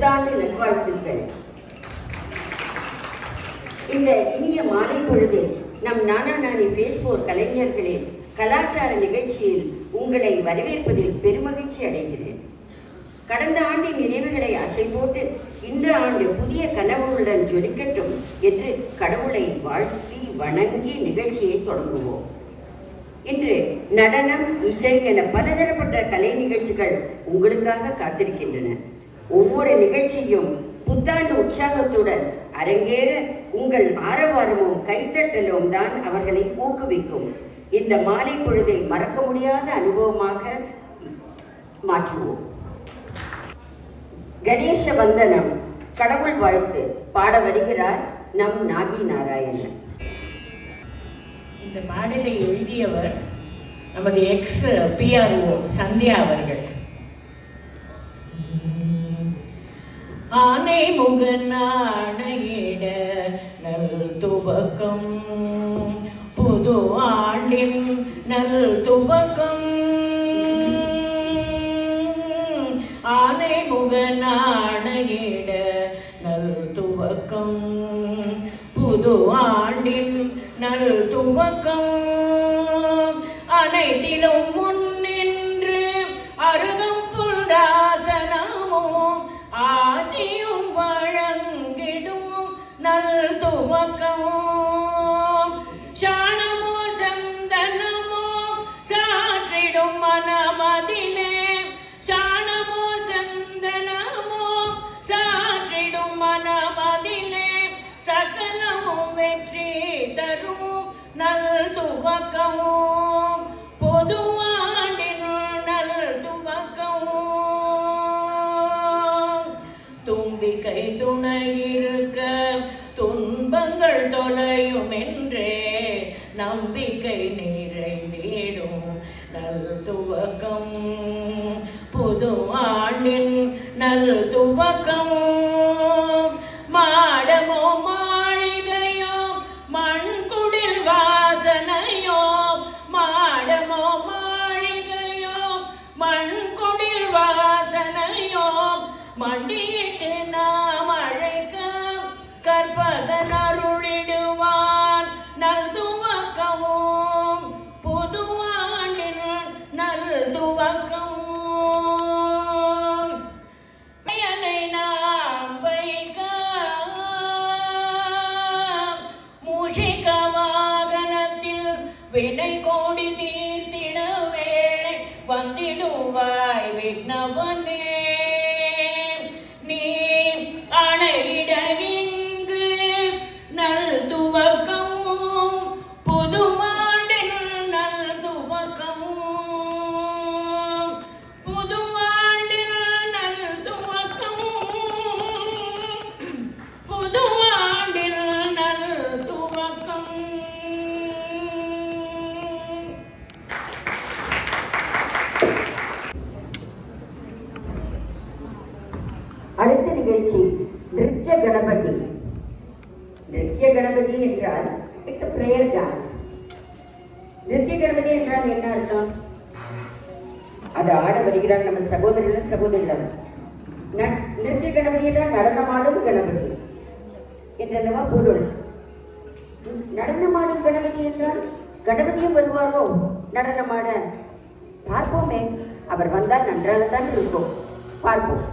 புத்தாண்டு நல்வாழ்த்துக்கள். இந்த இனிய மாலை பொழுதில் நம் நானா நானி ஃபேஸ்போர் கலைஞர்களின் கலாச்சார நிகழ்ச்சியில் உங்களை வரவேற்பதில் பெருமகிழ்ச்சி அடைகிறேன். கடந்த ஆண்டின் நினைவுகளை அசை போட்டு இந்த ஆண்டு புதிய கனவுகளுடன் ஜொலிக்கட்டும் என்று கடவுளை வாழ்த்தி வணங்கி நிகழ்ச்சியை தொடங்குவோம். இன்று நடனம், இசை என பலதரப்பட்ட கலை நிகழ்ச்சிகள் உங்களுக்காக காத்திருக்கின்றன. ஒவ்வொரு நிகழ்ச்சியும் புத்தாண்டு உற்சாகத்துடன் அரங்கேற உங்கள் ஆரவாரமும் கைத்தட்டலும் தான் அவர்களை ஊக்குவிக்கும். இந்த மாலை பொழுதை மறக்க முடியாத அனுபவமாக மாற்றுவோம். கணேச வந்தனம், கடவுள் வாழ்த்து பாட வருகிறார் நம் நாகி நாராயணன். இந்த பாடலை எழுதியவர் நமது எக்ஸ் PRO சந்தியா அவர்கள். ஆனை முகநாணையிட நல் துவக்கம், புது ஆண்டின் நல் துவக்கம். ஆனை முகநாணையிட நல் துவக்கம், புது ஆண்டின் நல் துவக்கம். அனைத்திலும் முன்னின்று அருகம் புல்தாசனமும் ஆசியும் வழங்கிடும் நல் துவக்கம். சாணமோ சந்தனமோ சாற்றிடும் மனமதிலே, சாணமோ சந்தனமோ சாற்றிடும் மனமதிலே, சகலமும் வெற்றி தரும் நல் துவக்கம். பொதுவாண்டின் நல் துவக்கம். தும்பிக்கை துணை இருக்க துன்பங்கள் தொலையும் என்றே நம்பிக்கை நிறைவேடும் நல் துவக்கம். புது ஆண்டின் நல் துவக்கம். மாடமோ மாளிகையோ மண்குடில் வாசனையோ, மாடமோ மாளிகையோ மண்குடில் வாசனையோ, மண்டியிட்டு நாம் அழைக்க கற்பதன் அருளிடுவான் நல் துவக்கமும். புதுவாண்டின் நல் துவக்கம். மேலை நாம் வைக்க மூஷிக வாகனத்தில் வினை கோடி தீர்த்திடவே வந்திடுவாய் விக்னவனே. நீ அணையிட இங்கு நல் துவக்கம். புதுவாண்டின் நல் துவக்கம். புதுவாண்டின் நல் துவக்கம். புதுவாண்டின் நல் துவக்கம். அடுத்த நிகழ்ச்சி நிருத்ய கணபதி. நிருத்ய கணபதி என்றால் it's a prayer dance. Nritya Ganapathi என்றால் என்ன அர்த்தம்? அது ஆட வருகிறார் நம்ம சகோதரர்கள் சகோதரிகள். நிருத்ய கணபதி என்றால் நடனமாடும் கணபதி என்றல்லவா பொருள். நடனமாடும் கணபதி என்றால் கணபதியும் வருவாரோ நடனமாட? பார்ப்போமே, அவர் வந்தால் நன்றாகத்தான் இருக்கும். பார்ப்போம்.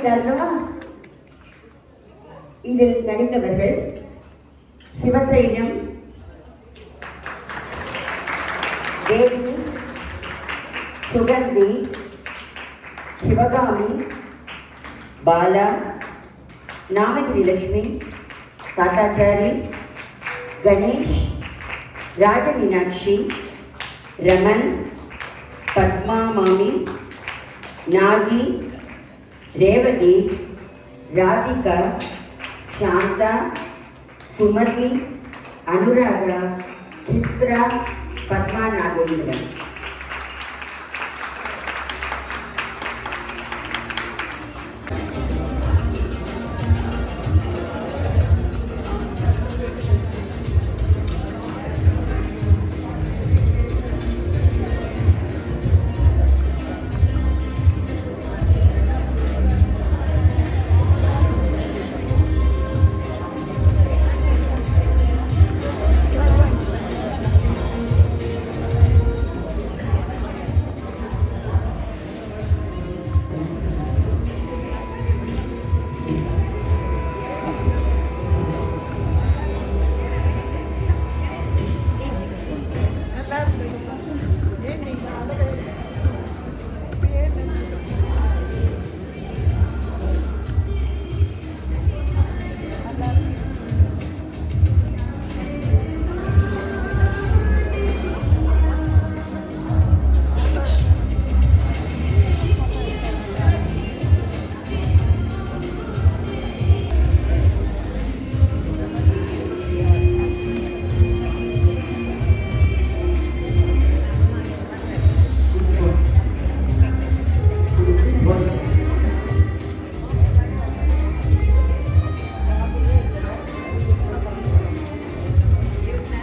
அல்லவா? இதில் நடித்தவர்கள் சிவசைலம், தேவி, சுகந்தி, சிவகாமி, பாலா, நாமகிரி லட்சுமி, தாத்தாச்சாரி, கணேஷ், ராஜமீனாட்சி, ரமன், பத்மா மாமி, நாகி, ரேவதி, ராதிகா, சாந்தா, சுமதி, அனுராகா, சித்ரா, பத்மா நாகேந்திரன்.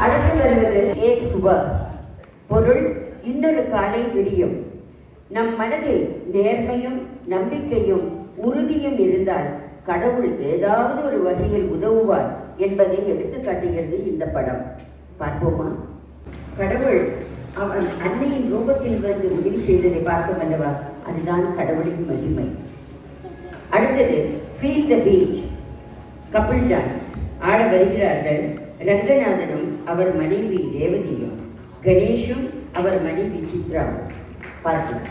அடுத்து வருவது ஏக் சுப. பொருள் இன்னொரு காலை விடியும். நம் மனதில் நேர்மையும் நம்பிக்கையும் உறுதியும் இருந்தால் கடவுள் ஏதாவது ஒரு வகையில் உதவுவார் என்பதை எடுத்து காட்டுகிறது இந்த படம். பார்ப்போமா? கடவுள் அவன் அன்னையின் ரூபத்தில் வந்து உதவி செய்ததை பார்த்தோம் அல்லவா? அதுதான் கடவுளின் மகிமை. அடுத்தது feel the beat. Couple dance ஆட வருகிறார்கள் ரங்கநாதனும் அவர் மனைவி ரேவதியும், கணேஷும் அவர் மனைவி சித்ராவும். பார்க்கலாம்.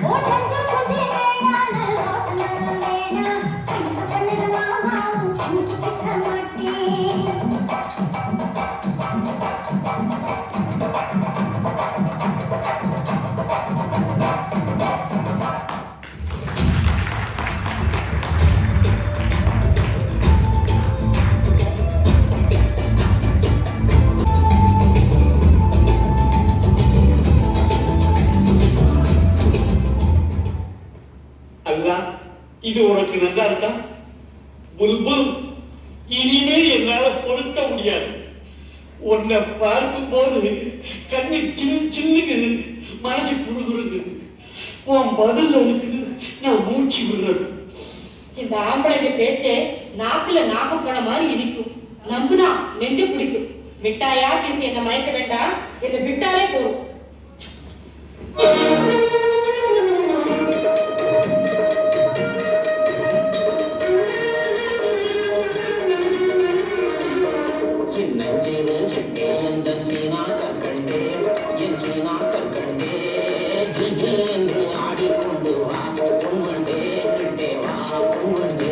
Oh, நல்லா இருந்தா புல்புல் இனிமே என்னால பொறுக்க முடியாது. உன்னை பார்க்கும் போது கண்ணு சின்னுக்குது, மனசு குறுகுறுக்குது. உன் பதில் இருக்குது நான் மூச்சு விடுறது. இந்த ஆம்பளைங்க பேச்சே நாக்குல நாக்கு போன மாதிரி இனிக்கும். நம்புனா நெஞ்சு பிடிக்கும். மிட்டாயா பேசி என்ன மயக்க வேண்டாம், என்ன விட்டாலே போதும். சின்னஞ்சிறு சிட்டே எந்த சீனா கற்கண்டே என் சீனா கற்கண்டே ஜிஜி என்று ஆடிக்கொண்டு வா பொன்வண்டே கிட்டே வா பொன்வண்டே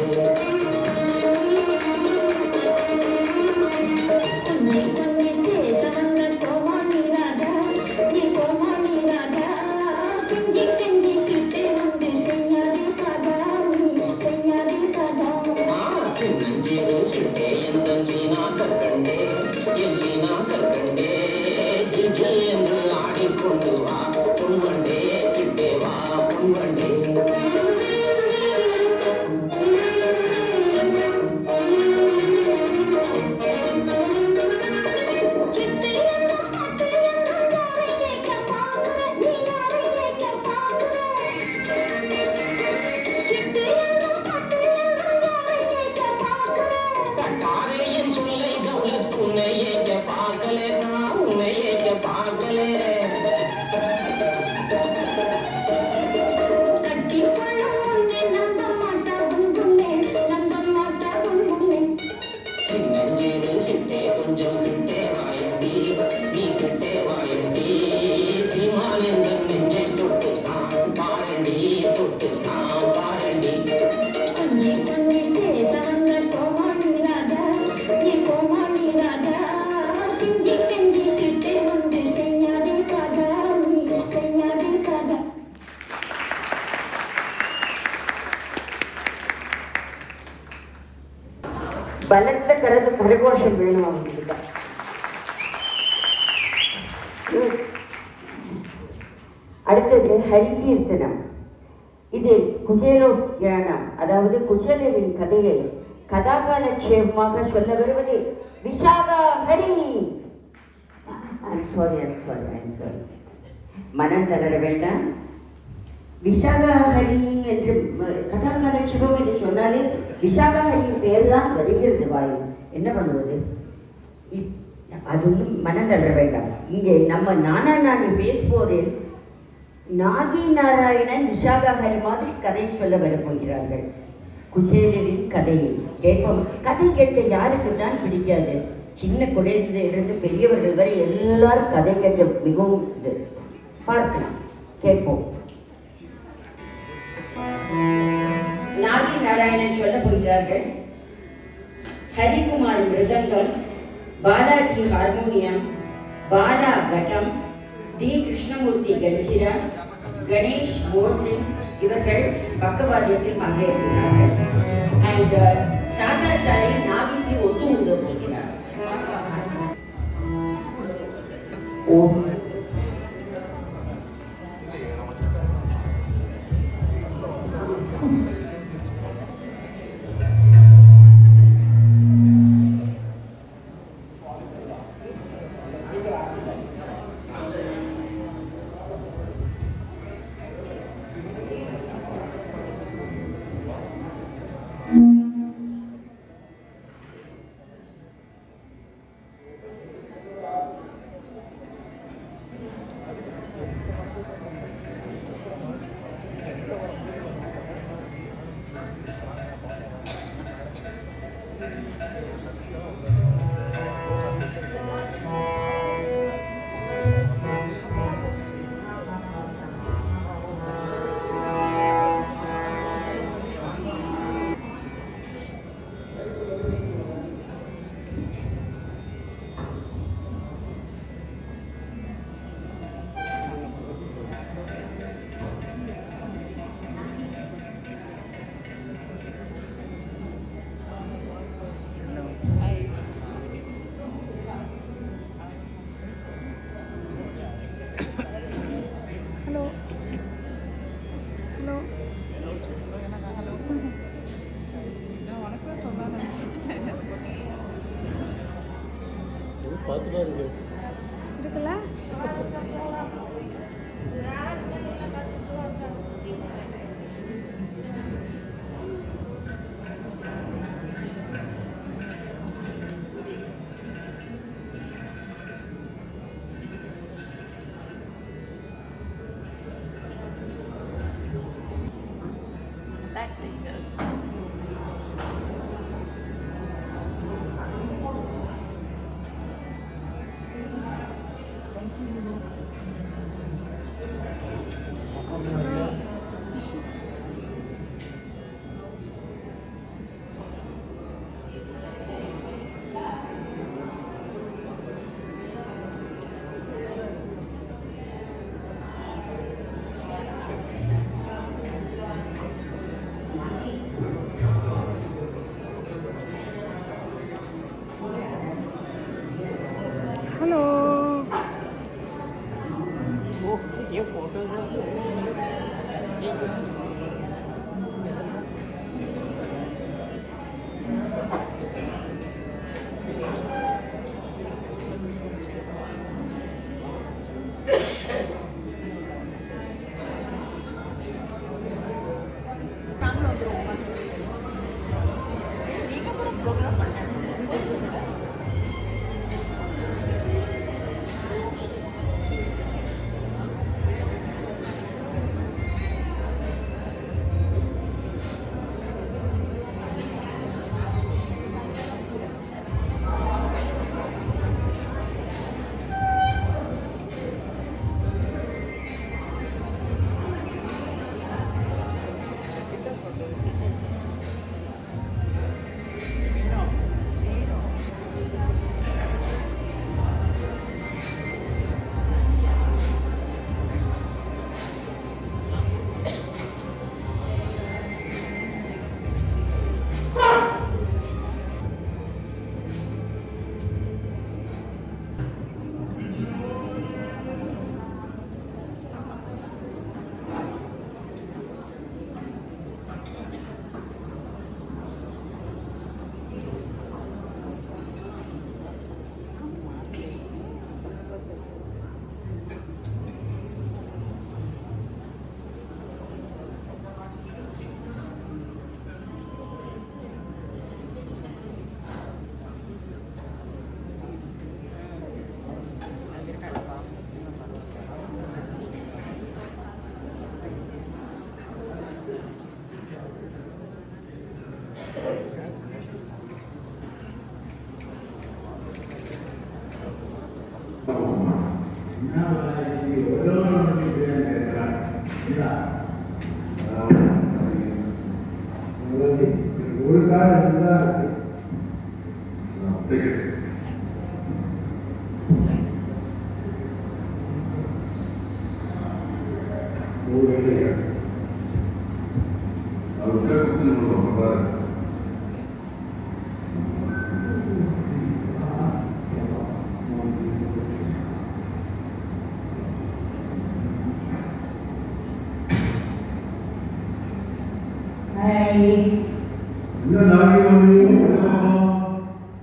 சின்னஞ்சிறு சிட்டே எந்த சீனா கற்கண்டே என் சீனா கற்கண்டே ஜிஜி என்று ஆடிக்கொண்டு வா பொன்வண்டே கிட்டே வா பொன்வண்டே பலத்த கரகோஷம் வேணும் அவங்களுக்கு. அடுத்தது ஹரிகீர்த்தனம். இது குஜேலோக்கியானம், அதாவது குஜேலரின் கதையை கதாகாலட்சேபமாக சொல்ல வருவது விஷாகா ஹரி. ஐம் சாரி மனம் தளர வேண்டாம். விஷாகா ஹரி என்று கதாகாலட்சேபம் என்று சொன்னாலே விஷாகா ஹரியின் பேர் தான் வருகிறது வாயில். என்ன பண்ணுவது? அது ஒன்றும் மனம் தளர வேண்டாம். இங்கே நம்ம நானி ஃபேஸ்போரில் நாகி நாராயணன் விஷாகா ஹரி மாதிரி கதை சொல்ல வரப்போகிறார்கள். குச்சேலரின் கதையை கேட்போம். கதை கேட்க யாருக்கு தான் பிடிக்காது? சின்ன குழந்தையிலிருந்து பெரியவர்கள் வரை எல்லாரும் கதை கேட்க மிகவும் இது. பார்க்கலாம், கேட்போம். நாகி நாராயணன் சொல்ல போகிறார்கள். ஹரிகுமார் மிருதங்கம், பாலாஜி ஹார்மோனியம், பாலா கட்டம், டி கிருஷ்ணமூர்த்தி கஞ்சிரா, கணேஷ் மோசின் இவர்கள் பக்கவாத்தியத்தில் பங்கேற்கிறார்கள். அண்ட் தாத்தாச்சாரி நாகிக்கு ஒத்து உதவுகிறார். இருக்குல்ல. ஹலோ. ஒரு காலம் இருந்தால்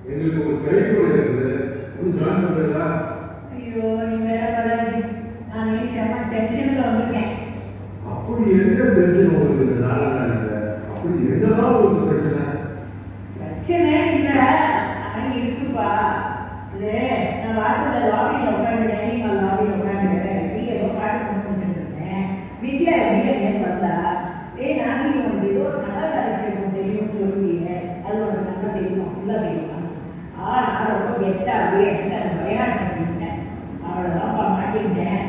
எங்களுக்கு ஒரு கழிப்பறை இருக்குது, ஒரு ஜாயின் பண்ணுறீங்களா? ஐயோ, நீ வேற வராது. நான் செம்ம டென்ஷன்ல வந்துட்டேன். அப்படி எந்த பிரச்சனை உங்களுக்கு இந்த நாளில்? அப்படி என்னதான் உங்களுக்கு பிரச்சனை? பிரச்சனை இல்ல, ஆனா இருக்குப்பா. இது நான் வாசல்ல லாபியில் உட்காந்துட்டேன், நீங்க லாபியில் உட்காந்துட்டேன். நீங்க ஏதோ பாட்டு கொண்டு இருந்தேன். வித்யா எப்படி வந்தா? நானே உனக்கு ஏதோ நல்ல காரியம் தெரியும்னு சொல்லுவீங்க. அது உனக்கு நல்லா தெரியுமா? ஃபுல்லாக தெரியுமா? நான் ரொம்ப கெட்டாவே விளையாட்டு பண்ணிட்டேன். அவ்வளோதான்ப்பா மாட்டிக்கிட்டேன்.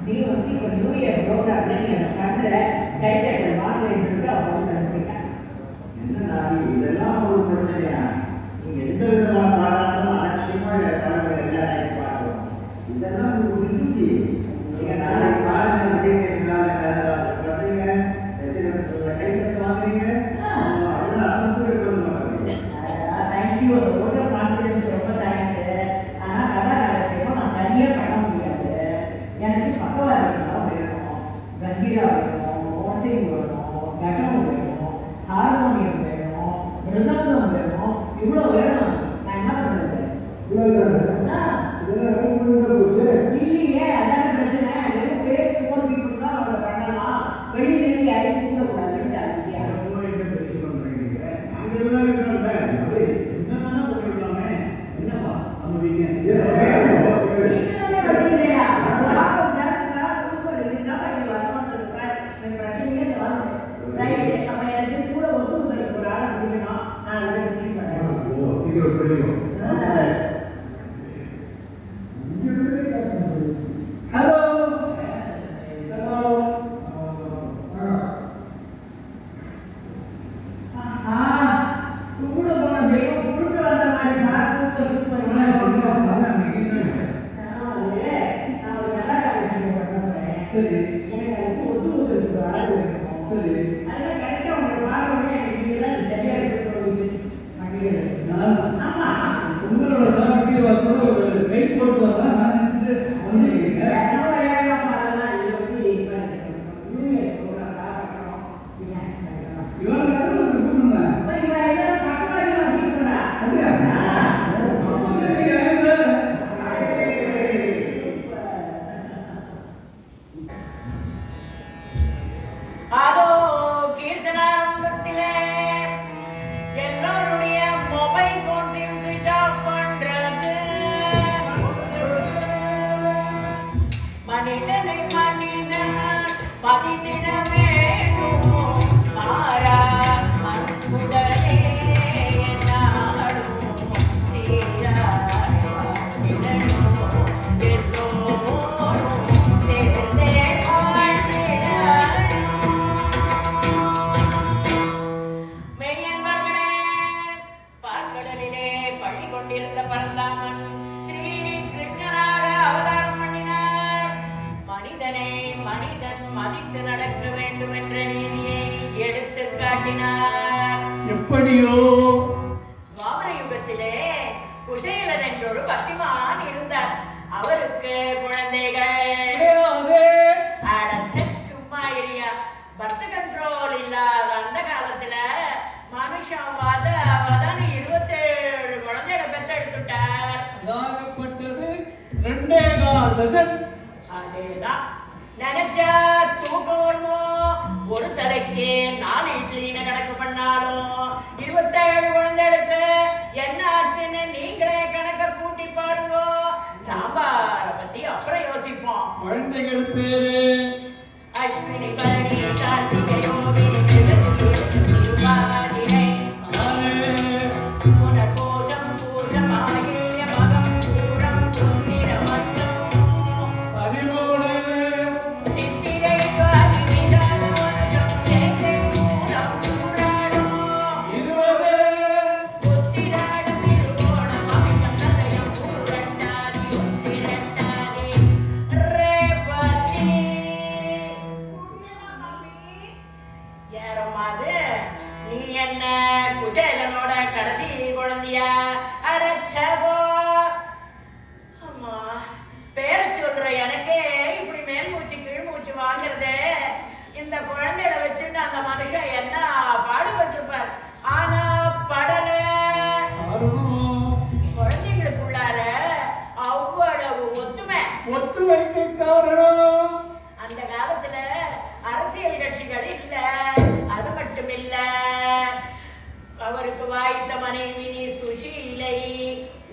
நீ வந்து இப்போ நியூ இயர் ப்ரோக்ராமில் நீ அதை பண்ணல, கைத்தட்டல் வாங்கலைன்னு சொல்லிட்டு அவங்க கிளம்பிட்டேன். என்ன நாடி இதெல்லாம் ஒரு பிரச்சனையா? நீங்க எந்த விதமான பாடாலும் அலட்சியமா பழங்களை எல்லாம் பார்க்கணும். இதெல்லாம் ஒரு டியூட்டி. நீங்க நாளைக்கு பாருங்க, பண்றீங்க, ரெசிடென்ஸ் கைத்தட்டு வாங்குறீங்க, அதெல்லாம் அசந்து வைப்பது மாட்டீங்க. தேங்க்யூ, ஓட்ட கான்ஃபிடன்ஸ் ரொம்ப தேங்க்ஸ். ஆனால் கதாநாயகத்தையும் நான் தனியாக பண்ண முடியாது. எனக்கு பக்கவாதிகளாக வேணும், கம்பீரா வேணும், ஓசை வேணும், கனம் வேணும், ஹார்மோனியம் வேணும், மிருதங்கம் வேணும், இவ்வளோ வேணும். வந்தீங்க? சரி சரி உங்களோட சாப்பிட்டு வரக்கூட ஒரு வெயிட் போட்டு வரலாம் நான் நினைச்சிட்டு வந்துருக்கீங்க. இவங்க அதோ கீர்த்தனாரம்பத்திலே எல்லோருடைய மொபைல் போன்ஸையும் சுவிட்ச் ஆஃப் பண்றது. மனிதனை மனிதன் பதித்திட வேண்டும் மாறா அன்புடனே நாடும் சீராடும் எல்லோரும் சேர்ந்தே மெய்யன்பர்களே, பார்க்கடலிலே பள்ளி கொண்டிருந்த பரந்தாமன் ஸ்ரீ கிருஷ்ணனாக அவதாரம் பண்ணினார். மனிதனை மனிதன் மதித்து நடக்க வேண்டும் என்ற நீதியை எடுத்து காட்டினார். எப்படியோ துவாபர யுகத்திலே குசேலன் என்றொரு பக்திமான் இருந்தார். அவருக்கு குழந்தைகள் அடச்சே சும்மா இரியா. பர்த் கண்ட்ரோல் இல்லாத அந்த காலத்துல மனுஷன் வதன்னு 27 குழந்தைகளை பெற்றெடுத்துட்டார். அதாகப்பட்டது 2.25 டஜன். அதேதான். நினைச்சா தூக்கம் வருமோ? ஒரு தலைக்கு 4 இட்லின்னு கணக்கு பண்ணாலும் 27 குழந்தைகளுக்கு என்ன ஆச்சுன்னு நீங்களே கணக்க கூட்டி பாருங்க. சாம்பாரை பத்தி அப்புறம் யோசிப்போம். குழந்தைகள் பேரு அஸ்வினி பரணி கார்த்திகை யோகினி திருவாதிரை புனர்பூஜம் பூஜமாகிய மகம் பூரம் சுந்திர மந்தம் 13 சித்திரை சுவாதி விசால வருஷம் சேத்தை மூலம் பூராடம் 20 உத்திராடம் திருவோணம் அமிர்தம் நதயம் பூரட்டாதி உத்திரட்டாதி ரேவதி. யாரம்மாது? நீ என்ன குசேலனோட கடைசி குழந்தையா? அடச்சபோ அம்மா, பேர சொல்ற எனக்கே இப்படி மேல் மூச்சு கீழ் மூச்சு வாங்குறதே. இந்த குழந்தைகளை வச்சுட்டு அந்த மனுஷன் என்ன பாடுபட்டிருப்பார். ஆனா படல. குழந்தைங்களுக்குள்ளார அவ்வளவு ஒத்துமை. ஒத்து வைக்க காரணம் அந்த காலத்துல அரசியல் கட்சிகள் இல்ல. அது மட்டும் இல்ல, அவருக்கு வாய்த்த மனைவி சுஷீலை,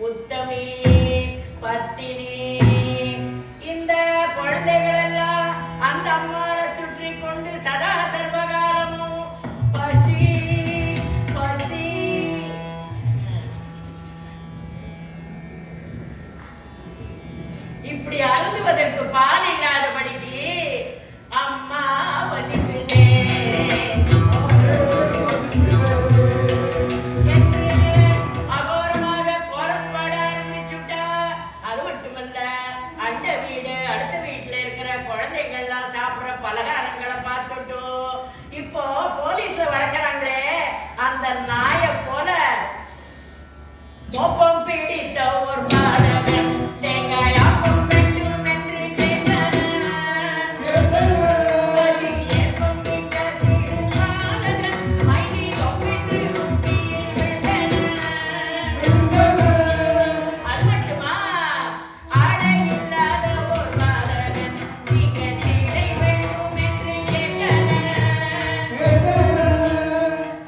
உத்தமி, பத்தினி. இந்த குழந்தைகள் எல்லாம் அந்த அம்மாவை சுற்றி கொண்டு சதா சர்வகாலமும் பசி பசி. இப்படி அருந்துவதற்கு பால் இல்லாதபடிக்கு அம்மா பசிக்குதே என்று அகோரமாக கோரஸ் பாட ஆரம்பிச்சுட்டா. அது மட்டுமல்ல, அந்த வீடு அடுத்த வீட்டுல இருக்கிற குழந்தைங்கள்லாம் சாப்பிடுற பலகாரங்களை பார்த்துட்டு இப்போ போலீஸ் வளர்க்குறாங்களே அந்த நாயை போல மோப்பம் பிடித்த ஒரு மாதவன் தேங்காயாப்பம் வேண்டும் என்று கேட்டன. பசியேற்பம் விட்ட சிறு மாதவன் மைனி கொப்பிட்டு முட்டியில் விழுந்தன. அது மட்டுமா, ஆடை இல்லாத ஒரு மாதவன் நீங்க சீடை வேண்டும் என்று கேட்டன.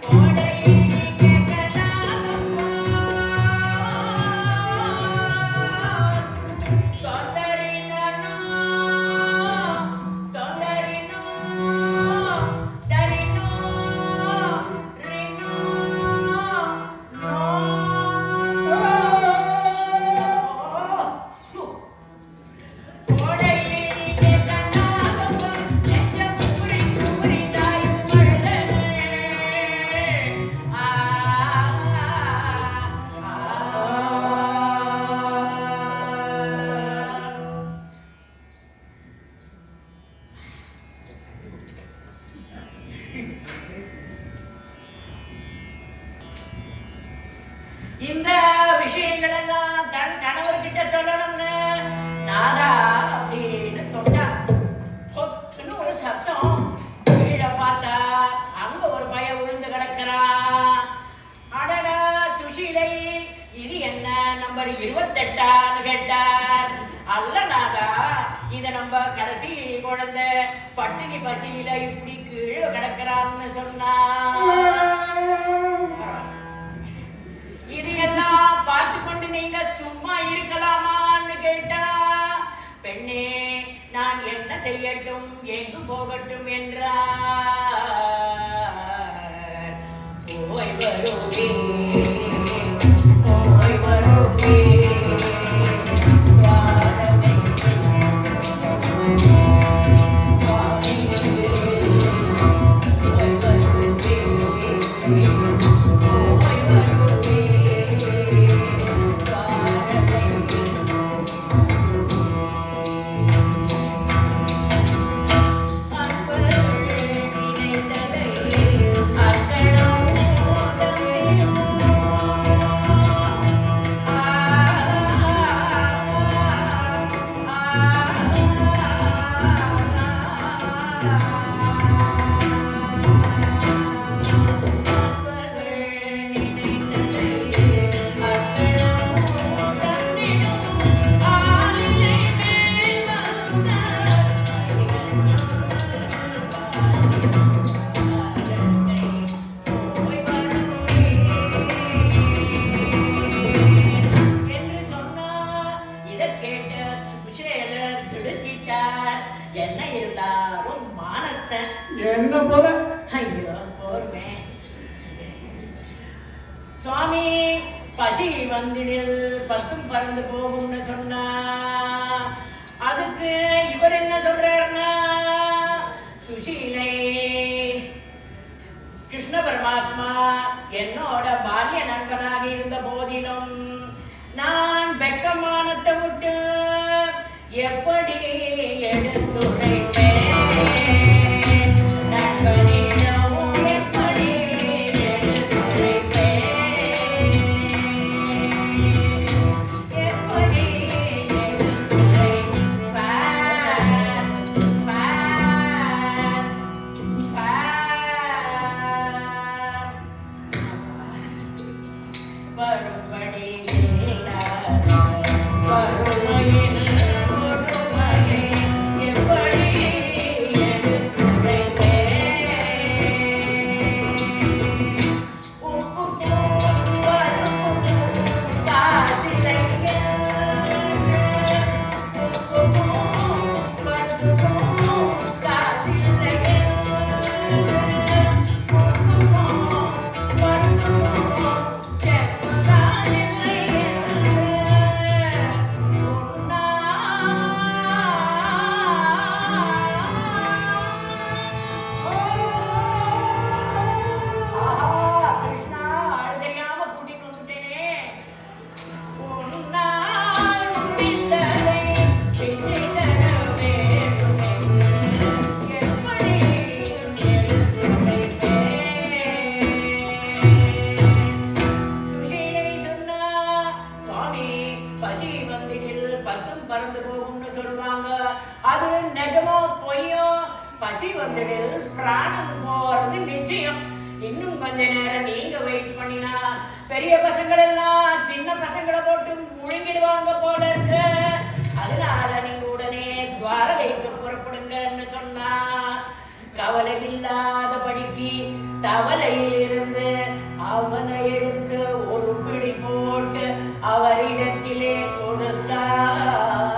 கோடையிலே கேட்கலாமப்பா. போட்டான்னு கேட்டார். அல்லனாதா, இத நம்ம கடைசி குழந்தை பட்டினி பசியில இப்படி கீழே கிடக்கிறான்னு சொன்னா. இது எல்லாம் பார்த்து கொண்டு நீங்க சும்மா இருக்கலாமான்னு கேட்டா, பெண்ணே நான் என்ன செய்யட்டும், எங்கு போகட்டும் என்றார். போய் வருவே, போய் வருவே, என்ன இருந்தாலும் மானஸ்தன் என்ன போல. ஐயோ போர்மே. சுவாமி பசி வந்திடில் பத்தும் பறந்து போகும்னு சொன்னா, அதுக்கு இவர் என்ன சொல்றாருன்னா, சுஷீலை கிருஷ்ண பரமாத்மா என்னோட பால்ய நண்பனாக இருந்த போதிலும் நான் வெக்கமானத்தை விட்டு எப்படி எடுத்துரைப்பேன் நண்பனிடம் எப்படி எடுத்துரைப்பேன் எப்படி வரும்படி வருமையின் பறந்து போகும்னு சொல்லுவாங்க. அது நிஜமோ பொய்யோ, பசி வந்துடில் பிராணம் போறது நிச்சயம். இன்னும் கொஞ்ச நேரம் நீங்க வெயிட் பண்ணினா பெரிய பசங்கள் எல்லாம் சின்ன பசங்களை போட்டு முழுங்கிடுவாங்க போல இருக்கு. அதனால நீங்க உடனே துவாரகைக்கு புறப்படுங்கன்னு சொன்னா, கவலை இல்லாதபடிக்கு தவளையில் இருந்து அவனை எடுத்து ஒரு பிடி போட்டு அவரிடத்திலே கொடுத்தார்.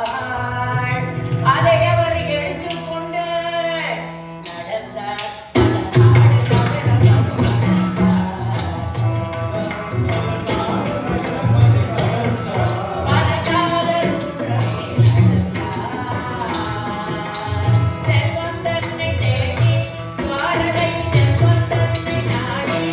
அதை அவர் எடுத்துக்கொண்டு நடந்தார். செல்வந்தன்னை தேடி துவாரகை செல்வந்தன்னை நாடி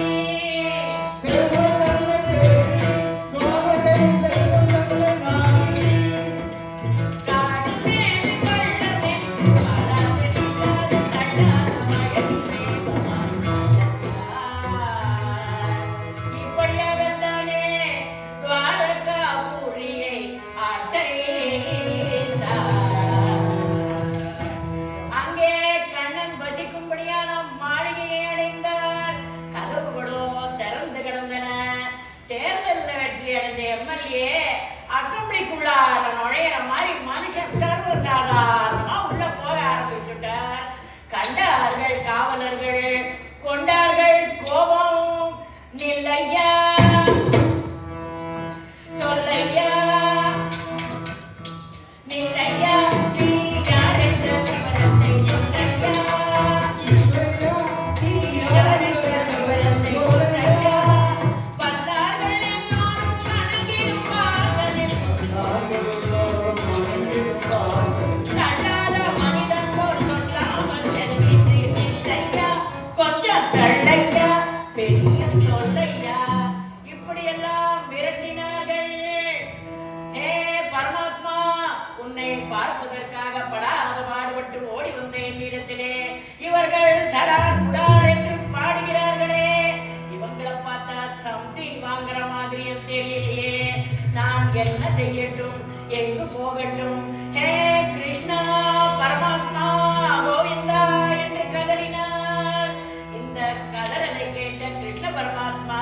பார்ப்பதற்காக படாத பாடுபட்டு ஓடி வந்த என்னிடத்திலே இவர்கள் தடார் புடார் என்று பாடுகிறார்களே, இவங்களை பார்த்தா சம்திங் வாங்குற மாதிரியும் தெரியலையே, நான் என்ன செய்யட்டும், எங்கு போகட்டும்? ஹே கிருஷ்ணா பரமாத்மா கோவிந்தா என்று கதறினார். இந்த கதறலை கேட்ட கிருஷ்ண பரமாத்மா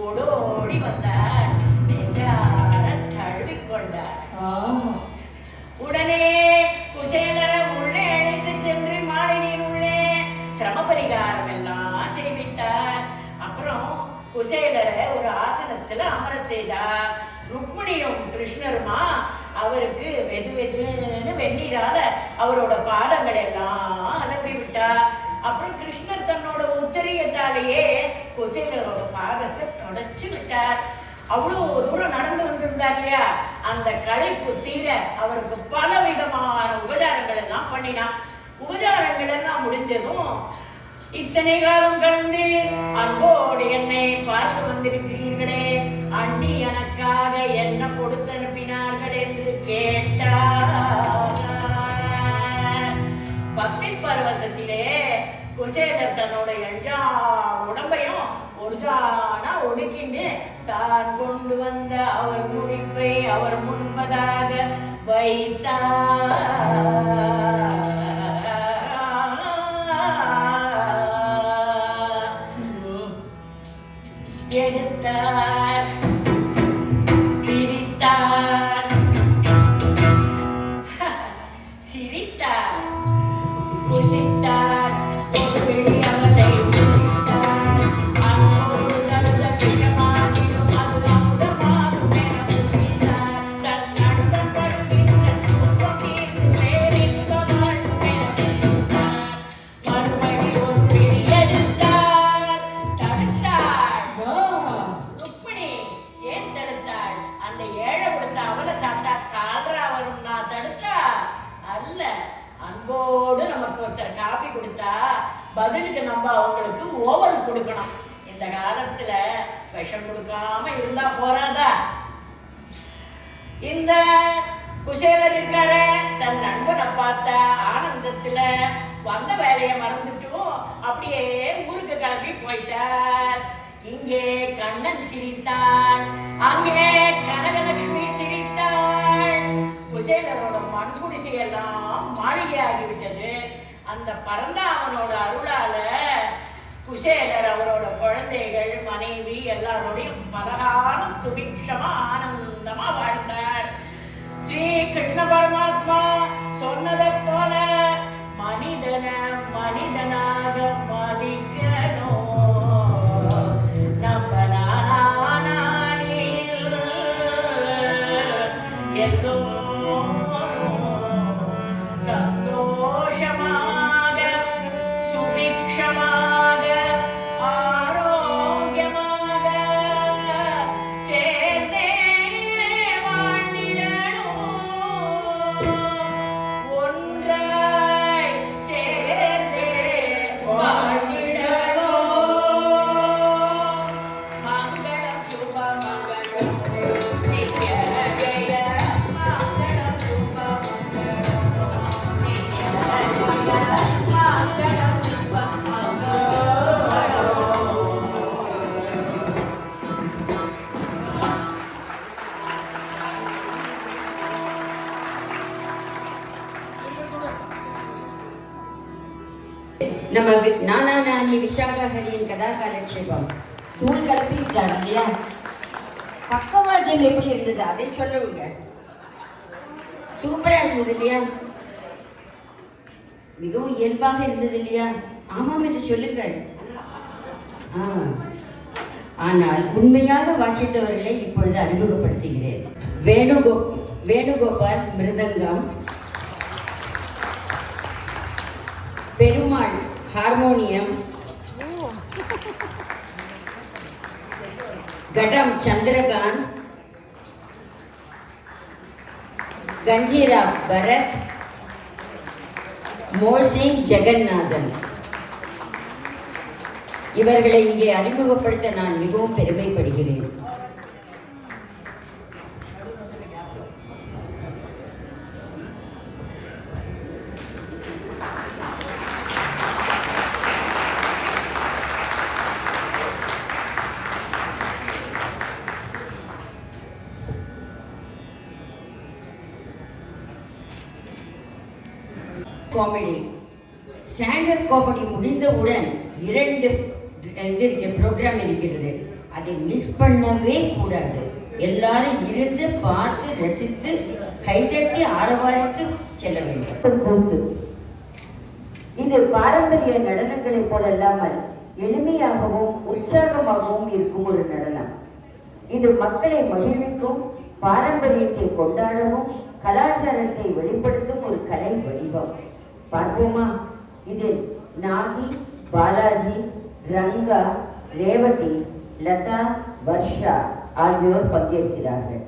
ஓடோடி வந்தார், நெஞ்சார தழுவிக்கொண்டார். உடனே குசேலரை உள்ளே அழைத்து சென்று மாளிகையின் உள்ளே சிரம பரிகாரம் எல்லாம் செய்வித்தார். அப்புறம் குசேலரை ஒரு ஆசனத்துல அமர செய்தார். ருக்மிணியும் கிருஷ்ணருமா அவருக்கு வெது வெதுன்னு வெந்நீரால அவரோட பாதங்கள் எல்லாம் அனுப்பி விட்டார். அப்புறம் கிருஷ்ணர் தன்னோட உத்தரியத்தாலேயே குசேலரோட பாதத்தை தொடச்சு விட்டார். அவ்வளோ தூரம் நடந்து வந்திருந்தார் இல்லையா, அந்த களைப்பு தீர அவருக்கு பல விதமான உபச்சாரங்கள் எல்லாம் பண்ணினான். உபச்சாரங்கள் எல்லாம் முடிஞ்சதும், இத்தனை காலம் கடந்து அன்போடு என்னை பார்த்து வந்திருக்கிறீர்களே, அண்ணி எனக்காக என்ன கொடுத்து அனுப்பினார்கள் என்று கேட்டார். பக்தி பரவசத்திலே குசேலர் தன்னோட எல்லா உடம்பையும் ஒரு ஜானா ஒடுக்கிண்டு தான் கொண்டு வந்த அவர் முடிப்பை அவர் முன்பதாக வைத்தார். எடுத்தார், பிரித்தார், சிரித்தார், புசித்தார், ஒரு வெளியவரை புசித்தார். அன்போடு நல்ல பிரியமாகிடும் அது அமுதமாகும் என புசித்தார். தன் நண்பன் படுகின்ற துன்பம் தீர்ந்து பேரின்ப வாழ்வும் என புசித்தார். மறுபடி ஒரு பிடி எடுத்தார், தடுத்தார். ருக்மிணி ஏன் தடுத்தாள்? அந்த ஏழை கொடுத்த அவளை சாப்பிட்டா கால்ரா வரும் நான் தடுத்தா அல்ல. அன்போடு நமக்கு ஒருத்தர் காப்பி கொடுத்தா பதிலுக்கு நம்ம அவங்களுக்கு ஓவல் கொடுக்கணும். இந்த காலத்துல விஷம் கொடுக்காம இருந்தா போறாதா? இந்த குசேலர் இருக்கார தன் நண்பனை பார்த்த ஆனந்தத்துல வந்த வேலையை மறந்துட்டும் அப்படியே ஊருக்கு கிளம்பி போயிட்டார். இங்கே கண்ணன் சிரித்தான், அங்கே கனகலட்சுமி சிரித்தாள். குசேலரோட மண்குடிசையெல்லாம் மாளிகையாகிவிட்டது. அந்த பரந்தாமனோட அருளால குசேலர் அவரோட குழந்தைகள் மனைவி எல்லாரோடையும் பலகாலம் சுபிக்ஷமா ஆனந்தமா வாழ்ந்தார். ஸ்ரீ கிருஷ்ண பரமாத்மா சொன்னதை போல மனிதன மனிதனாக மதிக்கணும். நம்ம நானானில் எல்லோரும் சந்தோஷமாக சுபிக்ஷமாக ஆரோக்கியமாக சேர்ந்தே வாழ்ந்திடணும். ஒன்றாய் சேர்ந்தே வாழ்ந்திடணும். மங்களம் சுப மங்களம் நித்ய ஜெய மங்களம் சுப மங்களம் நித்ய ஜெய மங்களம் சுப மங்களம். நம்ம நானா நானி விஷாகா ஹரியின் கதா காலட்சேபம் தூள் கலப்பிட்டார் இல்லையா? பக்கவாத்தியம் எப்படி இருந்தது அதை சொல்லுங்க. சூப்பரா இருந்தது இல்லையா? மிகவும் இயல்பாக இருந்தது இல்லையா? ஆமாம் என்று சொல்லுங்கள். ஆனால் உண்மையாக வாசித்தவர்களை இப்பொழுது அறிமுகப்படுத்துகிறேன். வேணுகோபால் மிருதங்கம், பெருமாள் ஹார்மோனியம், கடம் சந்திரகாந்த், கஞ்சிரா பரத், மோசிங் ஜெகநாதன். இவர்களை இங்கே அறிமுகப்படுத்த நான் மிகவும் பெருமைப்படுகிறேன். காமெடி. ஸ்டாண்டப் காமெடி முடிந்தவுடன் 2 ப்ரோக்ராம் இருக்கிறது. அதை மிஸ் பண்ணவே கூடாது. எல்லாரும் இருந்து பார்த்து ரசித்து கைதட்டி ஆரவாரித்து செல்ல வேண்டும். கூத்து இது பாரம்பரிய நடனங்களைப் போலல்லாமல் எளிமையாகவும் உற்சாகமாகவும் இருக்கும் ஒரு நடனம். இது மக்களை மகிழ்விக்கும், பாரம்பரியத்தை கொண்டாடவும் கலாச்சாரத்தை வெளிப்படுத்தும் ஒரு கலை வடிவம். பார்ப்போமா? இதில் நாகி, பாலாஜி, ரங்கா, ரேவதி, லதா, வர்ஷா ஆகியோர் பங்கேற்கிறார்கள்.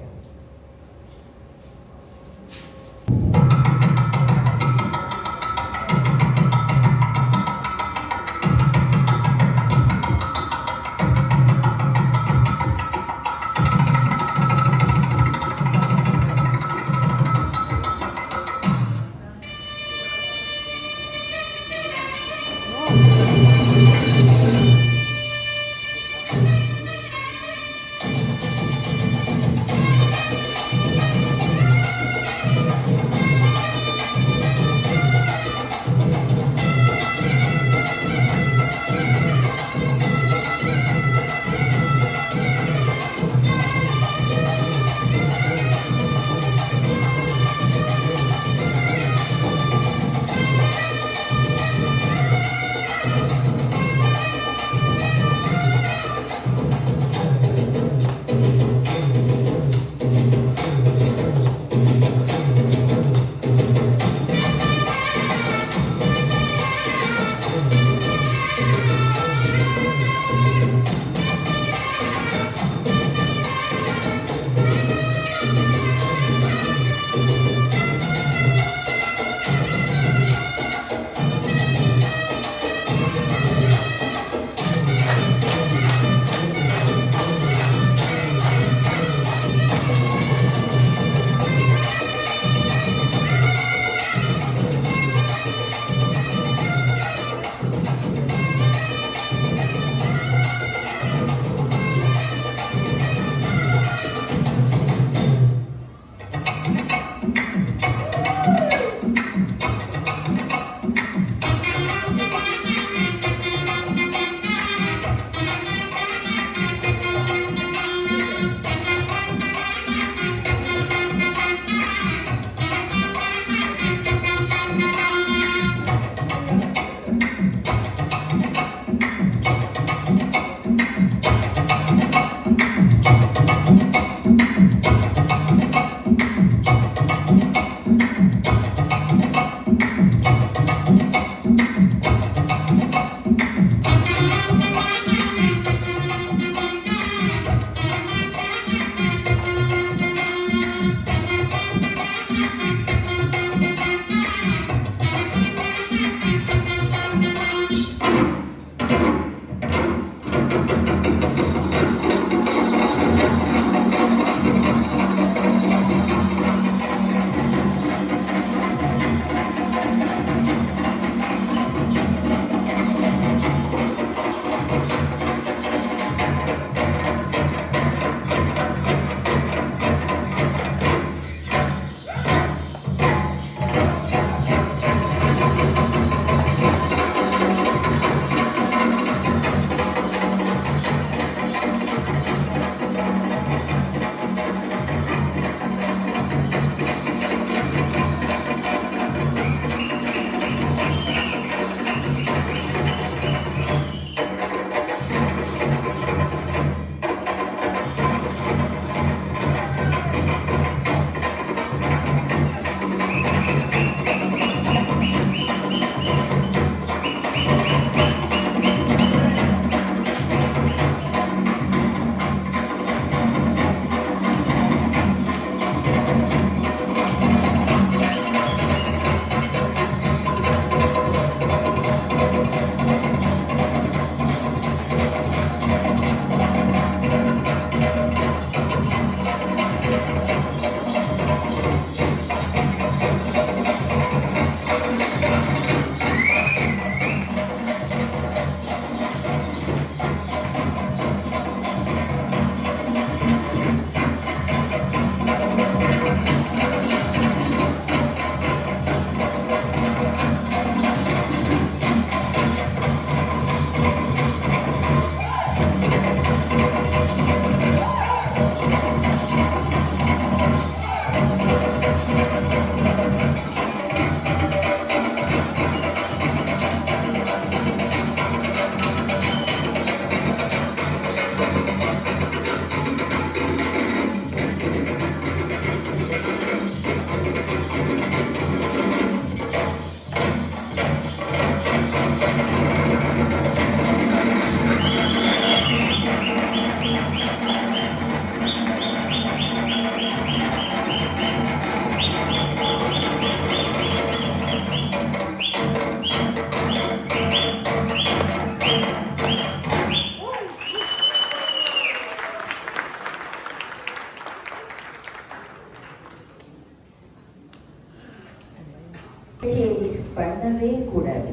மிஸ் பண்ணவே கூடாது.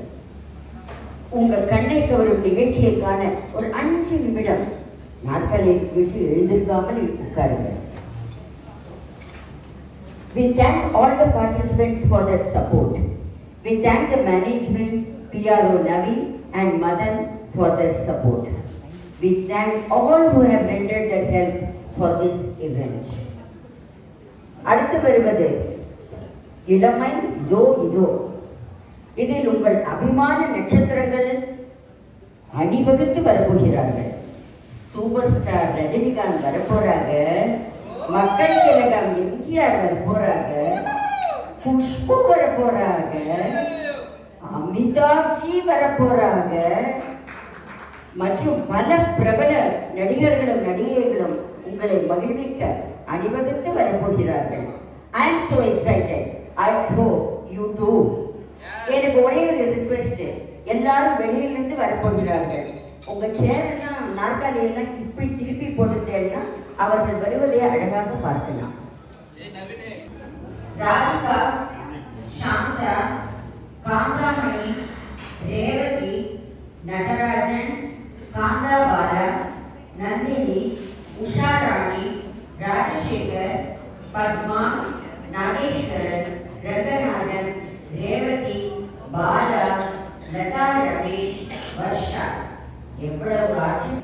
உங்க கண்ணை கவரும் நிகழ்ச்சியை காண ஒரு 5 நிமிடம் நாட்களை விட்டு எழுந்திருக்காமல் உட்காருங்க. We thank all the participants for their support. We thank the management, PRO Navi and Madan for their support. We thank all who have rendered their help for this event. அடுத்து வருவது இளமை இதோ இதோ. இதில் உங்கள் அபிமான நட்சத்திரங்கள் அணிவகுத்து வரப்போகிறார்கள். சூப்பர் ஸ்டார் ரஜினிகாந்த் வரப்போறாங்க, மக்கள் திலகம் எம்ஜிஆர் வரப்போறாங்க, குஷ்பு வரப்போறாங்க, அமிதாப்ஜி வரப்போறாங்க மற்றும் பல பிரபல நடிகர்களும் நடிகைகளும் உங்களை மகிழ்விக்க அணிவகுத்து வரப்போகிறார்கள். I am so excited. I hope you too. எனக்கு ஒரே ஒரு ரிக்வெஸ்ட், எல்லாரும் வெளியிலிருந்து வரப்போகிறார்கள். உங்க சேர் எல்லாம் நாற்காலி எல்லாம் இப்படி திருப்பி போட்டுட்டேன்னா அவர்கள் வருவதை அழகாக பார்க்கலாம். ராதிகா, சாந்தா, காந்தாமணி, ரேவதி, நடராஜன், காந்தாபாலா, நந்தினி, உஷாராணி, ராஜசேகர், பத்மா, நாகேஸ்வரன், ரங்கநாதன், ரேவதி, பாலா, லதா ரமேஷ், வர்ஷா, எவ்வளவு ஆர்டிஸ்ட்.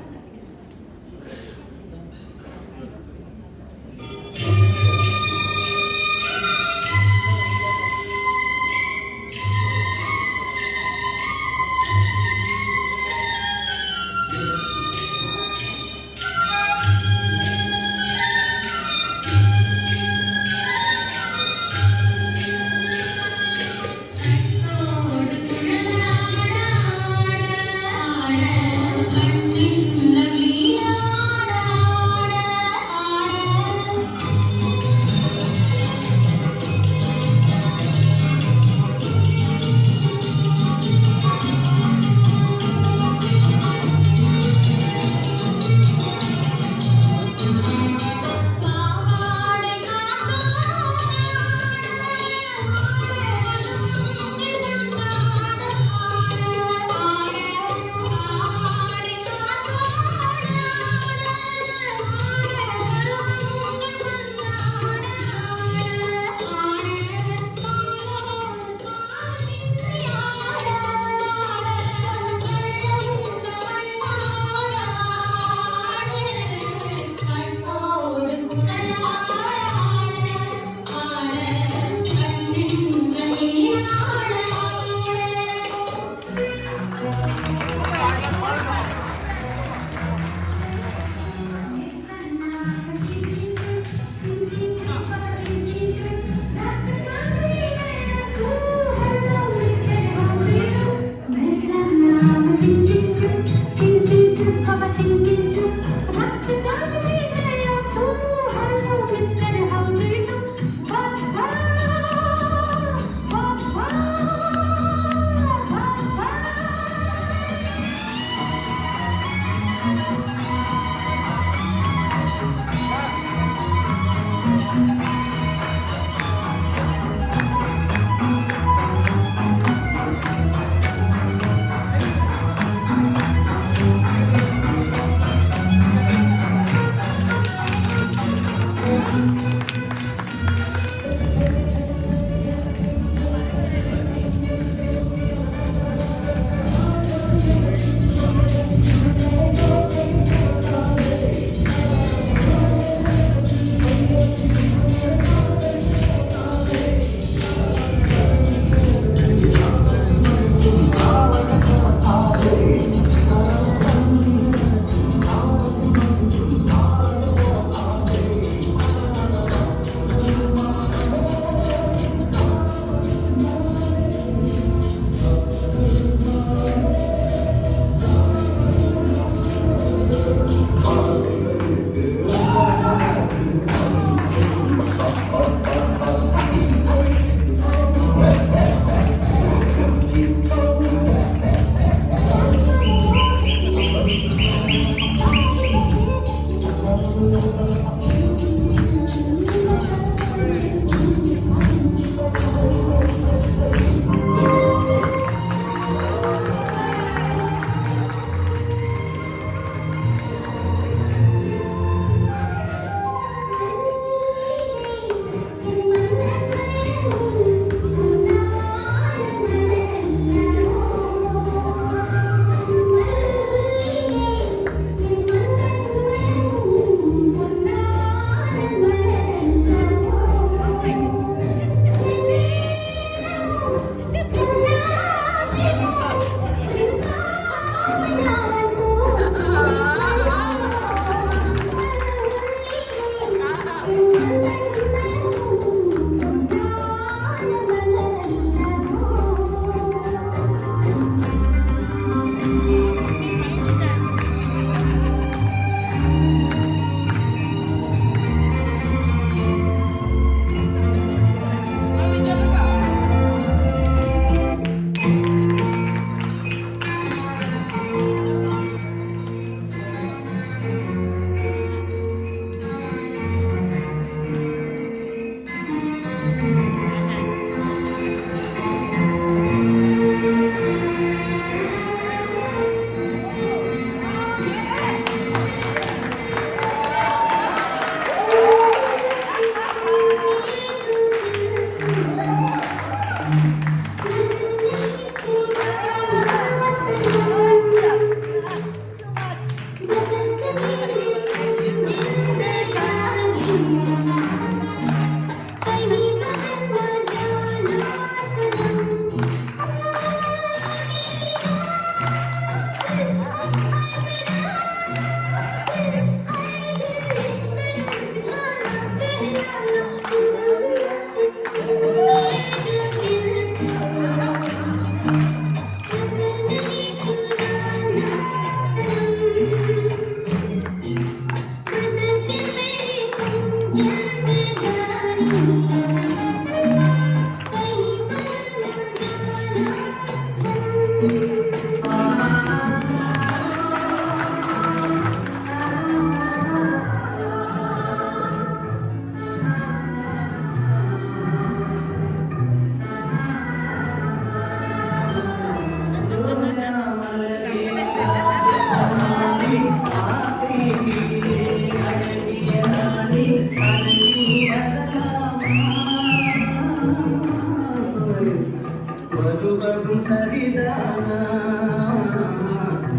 வருவதும் சரிதானா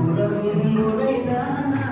உறவும் முறைதானா